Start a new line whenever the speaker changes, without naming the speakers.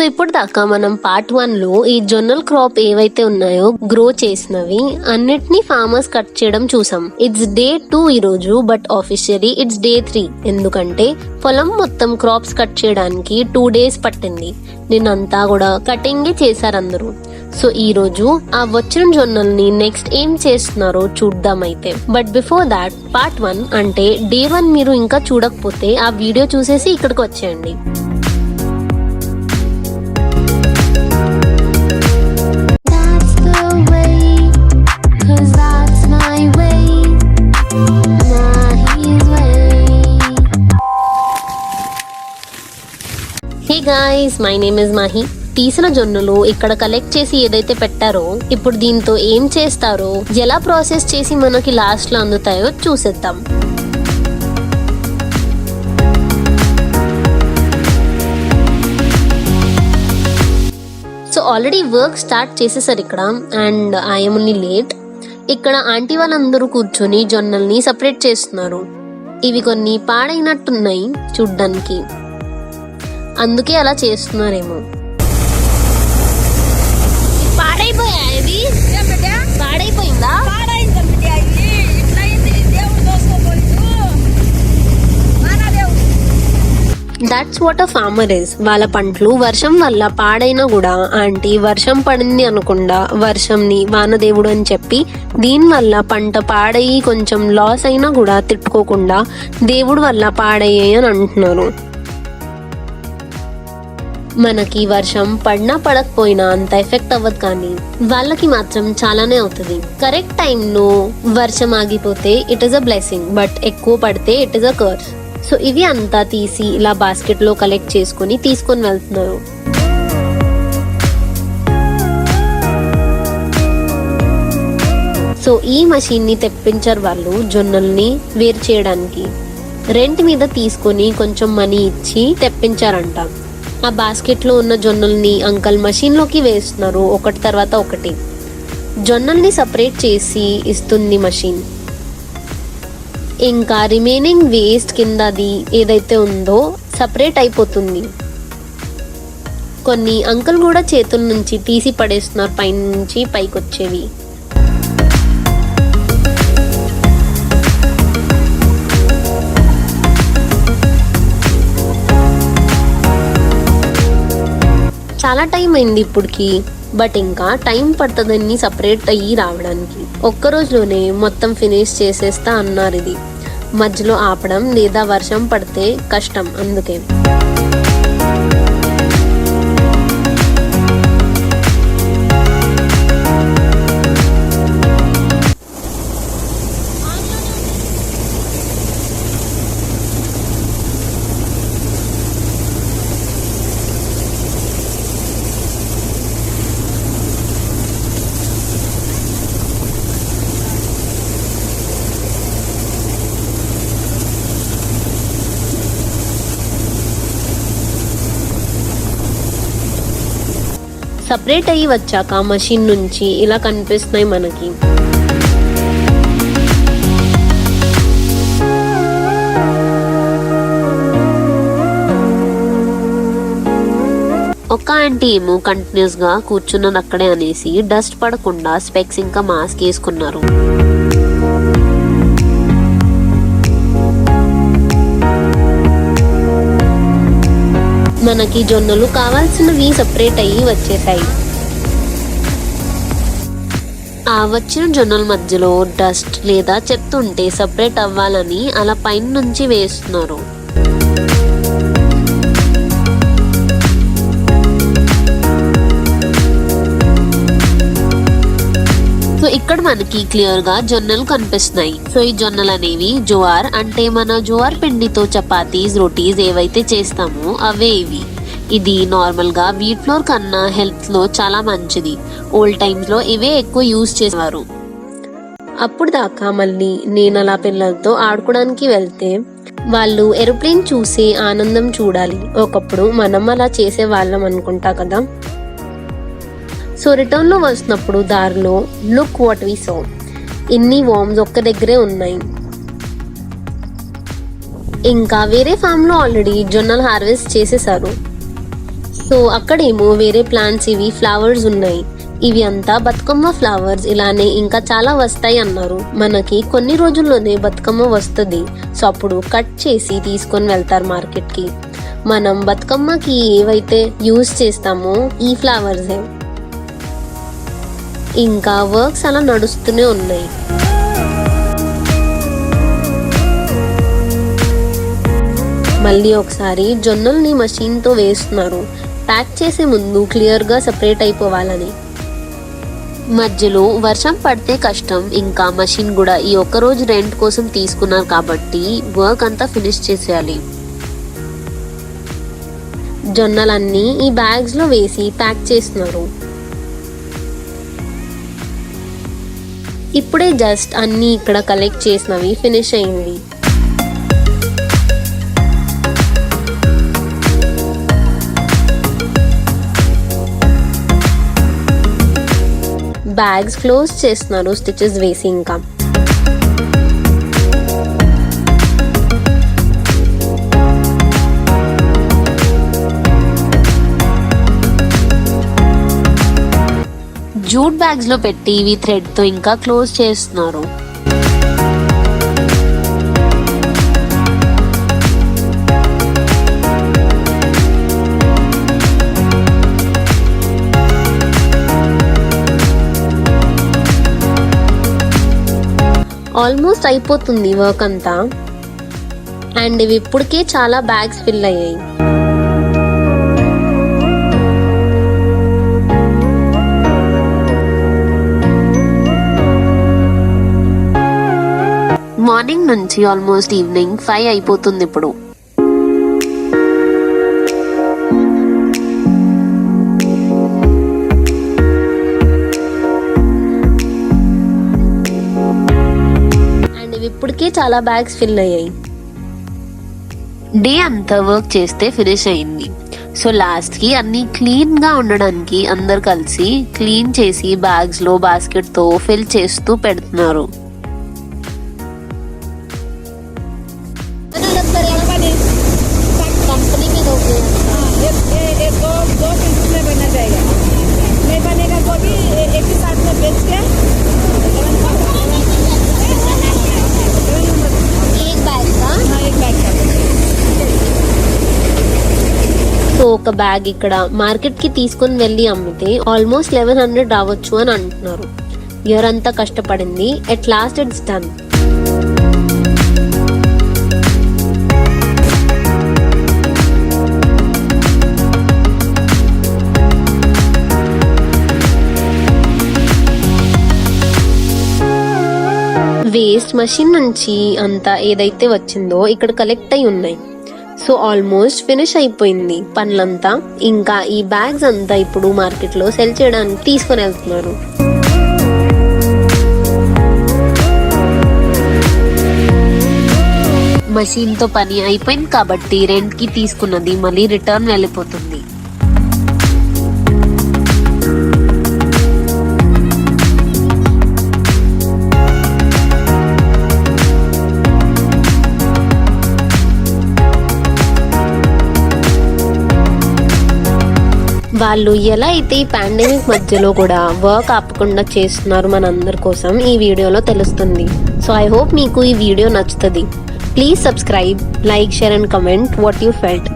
ఇప్పుడు దాకా మనం పార్ట్ 1 లో ఈ జొన్నల్ క్రాప్ ఏవైతే ఉన్నాయో గ్రో చేసినవి అన్నిటినీ ఫార్మర్స్ కట్ చేయడం చూసాం. ఇట్స్ డే 2 ఈ రోజు, బట్ ఆఫీషియలీ ఇట్స్ డే 3. ఎందుకంటే పొలం మొత్తం క్రాప్స్ కట్ చేయడానికి 2 days పట్టింది. నిన్నంతా కూడా కటింగ్ చేశారు అందరూ. సో ఈ రోజు ఆ వచ్చిన జొన్నల్ని నెక్స్ట్ ఏం చేస్తున్నారో చూద్దాం అయితే. బట్ బిఫోర్ దాట్ పార్ట్ 1 అంటే డే 1 మీరు ఇంకా చూడకపోతే ఆ వీడియో చూసేసి ఇక్కడికి వచ్చేయండి. Hey guys, my name is Mahe. తీసిన జొన్నలు ఇక్కడ కలెక్ట్ చేసి ఏదైతే పెట్టారో ఇప్పుడు దీంతో ఏం చేస్తారో, ఎలా ప్రాసెస్ చేసి మనకి లాస్ట్ లో అందుతాయో చూసేద్దాం. సో ఆల్రెడీ వర్క్ స్టార్ట్ చేసేసారు ఇక్కడ, అండ్ ఐఎమ్ ఓన్లీ లేట్. ఇక్కడ ఆంటీ వాళ్ళందరూ కూర్చొని జొన్నల్ని సపరేట్ చేస్తున్నారు. ఇవి కొన్ని పాడైనట్టున్నాయి చూడ్డానికి, అందుకే అలా చేస్తున్నారేమో. పాడైపోయిందా? That's what a farmer is. వాళ్ళ పంటలు వర్షం వల్ల పాడైనా కూడా ఆంటీ వర్షం పడింది అనకుండా వర్షంని వానదేవుడు అని చెప్పి దీని వల్ల పంట పాడయి కొంచెం లాస్ అయినా కూడా తిట్టుకోకుండా దేవుడు వల్ల పాడయ్యాయి అని అంటున్నారు. మనకి వర్షం పడినా పడకపోయినా అంత ఎఫెక్ట్ అవ్వదు, కానీ వాళ్ళకి మాత్రం చాలానే అవుతుంది. కరెక్ట్ టైంలో వర్షం ఆగిపోతే it is a blessing, but ఎక్కువ పడితే it is a curse. So ఇవి అంతా తీసి ఇలా బాస్కెట్ లో కలెక్ట్ చేసుకుని తీసుకొని వెళ్తున్నారు. సో ఈ మషిన్ ని తెప్పించారు వాళ్ళు జొన్నల్ని వేరు చేయడానికి. రెంట్ మీద తీసుకొని కొంచెం మనీ ఇచ్చి తెప్పించారంట. ఆ బాస్కెట్ లో ఉన్న జొన్నల్ని అంకల్ మషిన్ లోకి వేస్తున్నారు, ఒకటి తర్వాత ఒకటి. జొన్నల్ని సపరేట్ చేసి ఇస్తుంది మషిన్. ఇంకా రిమైనింగ్ వేస్ట్ కిందది ఏదైతే ఉందో సపరేట్ అయిపోతుంది. కొన్ని అంకల్ కూడా చేతుల నుంచి తీసి పడేస్తున్నారు, పైన నుంచి పైకి వచ్చేవి. చాలా టైం అయింది ఇప్పటికి, బట్ ఇంకా టైం పడుతుందని సపరేట్ అయ్యి రావడానికి. ఒక్క రోజులోనే మొత్తం ఫినిష్ చేసేస్తా అన్నారు. ఇది మధ్యలో ఆపడం లేదా వర్షం పడితే కష్టం, అందుకే. సపరేట్ అయ్యి వచ్చాక మషిన్ నుంచి ఇలా కనిపిస్తున్నాయి మనకి. ఒక ఆంటీ ఏమో కంటిన్యూస్ గా కూర్చున్నది అక్కడే అనేసి డస్ట్ పడకుండా స్పెక్స్ ఇంకా మాస్క్ వేసుకున్నారు. మనకి జొన్నలు కావాల్సినవి సపరేట్ అయ్యి వచ్చేసాయి. ఆ వచ్చిన జొన్నల మధ్యలో డస్ట్ లేదా చెత్త ఉంటే సపరేట్ అవ్వాలని అలా పైన నుంచి వేస్తున్నారు. సో ఇక్కడ మనకి క్లియర్ గా జొన్నలు కనిపిస్తున్నాయి. సో ఈ జొన్నలు అనేవి జోవార్, అంటే మన జోవార్ పిండితో చపాతీస్, రోటీస్ ఏవైతే చేస్తామో అవే ఇవి. ఇది నార్మల్ గా వీట్ ఫ్లోర్ కన్నా హెల్త్ లో చాలా మంచిది. ఓల్డ్ టైమ్స్ లో ఇవే ఎక్కువ యూజ్ చేసేవారు. అప్పుడు దాకా మళ్ళీ నేను అలా పిల్లలతో ఆడుకోవడానికి వెళ్తే వాళ్ళు ఏరోప్లేన్ చూసే ఆనందం చూడాలి. ఒకప్పుడు మనం అలా చేసే వాళ్ళం అనుకుంటా కదా. సో రిటర్న్ లో వస్తున్నప్పుడు దారిలో లుక్ వాట్ వి సా, ఇన్ని వార్మ్స్ ఒక్క దగ్గరే ఉన్నాయి. ఇంకా వేరే ఫామ్ లో ఆల్రెడీ జొన్నలు హార్వెస్ట్ చేసేసారు. సో అక్కడేమో వేరే ప్లాంట్స్ ఇవి ఫ్లవర్స్ ఉన్నాయి. ఇవి అంతా బతుకమ్మ ఫ్లవర్స్, ఇలానే ఇంకా చాలా వస్తాయి అన్నారు. మనకి కొన్ని రోజుల్లోనే బతుకమ్మ వస్తుంది. సో అప్పుడు కట్ చేసి తీసుకొని వెళ్తారు మార్కెట్ కి. మనం బతుకమ్మకి ఏవైతే యూజ్ చేస్తామో ఈ ఫ్లవర్సే. ఇంకా వర్క్స్ అలా నడుస్తూనే ఉన్నాయి. మళ్ళీ ఒకసారి జొన్నల్ని మషిన్తో వేస్తున్నారు. ప్యాక్ చేసే ముందు క్లియర్గా సెపరేట్ అయిపోవాలని. మధ్యలో వర్షం పడితే కష్టం. ఇంకా మషిన్ కూడా ఈ ఒక్కరోజు రెంట్ కోసం తీసుకున్నారు కాబట్టి వర్క్ అంతా ఫినిష్ చేసేయాలి. జొన్నలన్నీ ఈ బ్యాగ్స్ లో వేసి ప్యాక్ చేస్తున్నారు. ఇప్పుడే జస్ట్ అన్ని ఇక్కడ కలెక్ట్ చేసినవి ఫినిష్ అయింది. బ్యాగ్స్ క్లోజ్ చేస్తున్నారు స్టిచెస్ వేసి. ఇంకా జూట్ బ్యాగ్స్ లో పెట్టి ఇవి థ్రెడ్ తో ఇంకా క్లోజ్ చేస్తున్నారు. ఆల్మోస్ట్ అయిపోతుంది వర్క్ అంతా. అండ్ ఇవి ఇప్పటికే చాలా బ్యాగ్స్ ఫిల్ అయ్యాయి. మార్నింగ్ నుంచి ఆల్మోస్ట్ ఈవినింగ్ 5 అయిపోతుంది ఇప్పుడు. అండ్ ఇవి ఇప్పటికే చాలా బ్యాగ్స్ ఫిల్ అయ్యాయి. డే అంతా వర్క్ చేస్తే ఫినిష్ అయింది. సో లాస్ట్ కి అన్ని క్లీన్ గా ఉండడానికి అందరు కలిసి క్లీన్ చేసి బ్యాగ్స్ లో బాస్కెట్ తో ఫిల్ చేస్తూ పెడుతున్నారు. సో ఒక బ్యాగ్ ఇక్కడ మార్కెట్ కి తీసుకొని వెళ్ళి అమ్మితే ఆల్మోస్ట్ 1100 రావచ్చు అని అంటున్నారు. ఇయర్ అంతా కష్టపడింది. At lost its done. Waste machine నుంచి అంతా ఏదైతే వచ్చిందో ఇక్కడ కలెక్ట్ అయి ఉన్నాయి. సో ఆల్మోస్ట్ ఫినిష్ అయిపోయింది పనులంతా. ఇంకా ఈ బ్యాగ్స్ అంతా ఇప్పుడు మార్కెట్ లో సెల్ చేయడానికి తీసుకొని వెళ్తున్నారు. మషిన్ తో పని అయిపోయింది కాబట్టి రెంట్ కి తీసుకున్నది మళ్ళీ రిటర్న్ వెళ్ళిపోతుంది. వాళ్ళు ఎలా అయితే ఈ పాండమిక్ మధ్యలో కూడా వర్క్ ఆపకుండా చేస్తున్నారు మనందరి కోసం ఈ వీడియోలో తెలుస్తుంది. సో ఐ హోప్ మీకు ఈ వీడియో నచ్చుతుంది. Please subscribe, like, share and comment what you felt.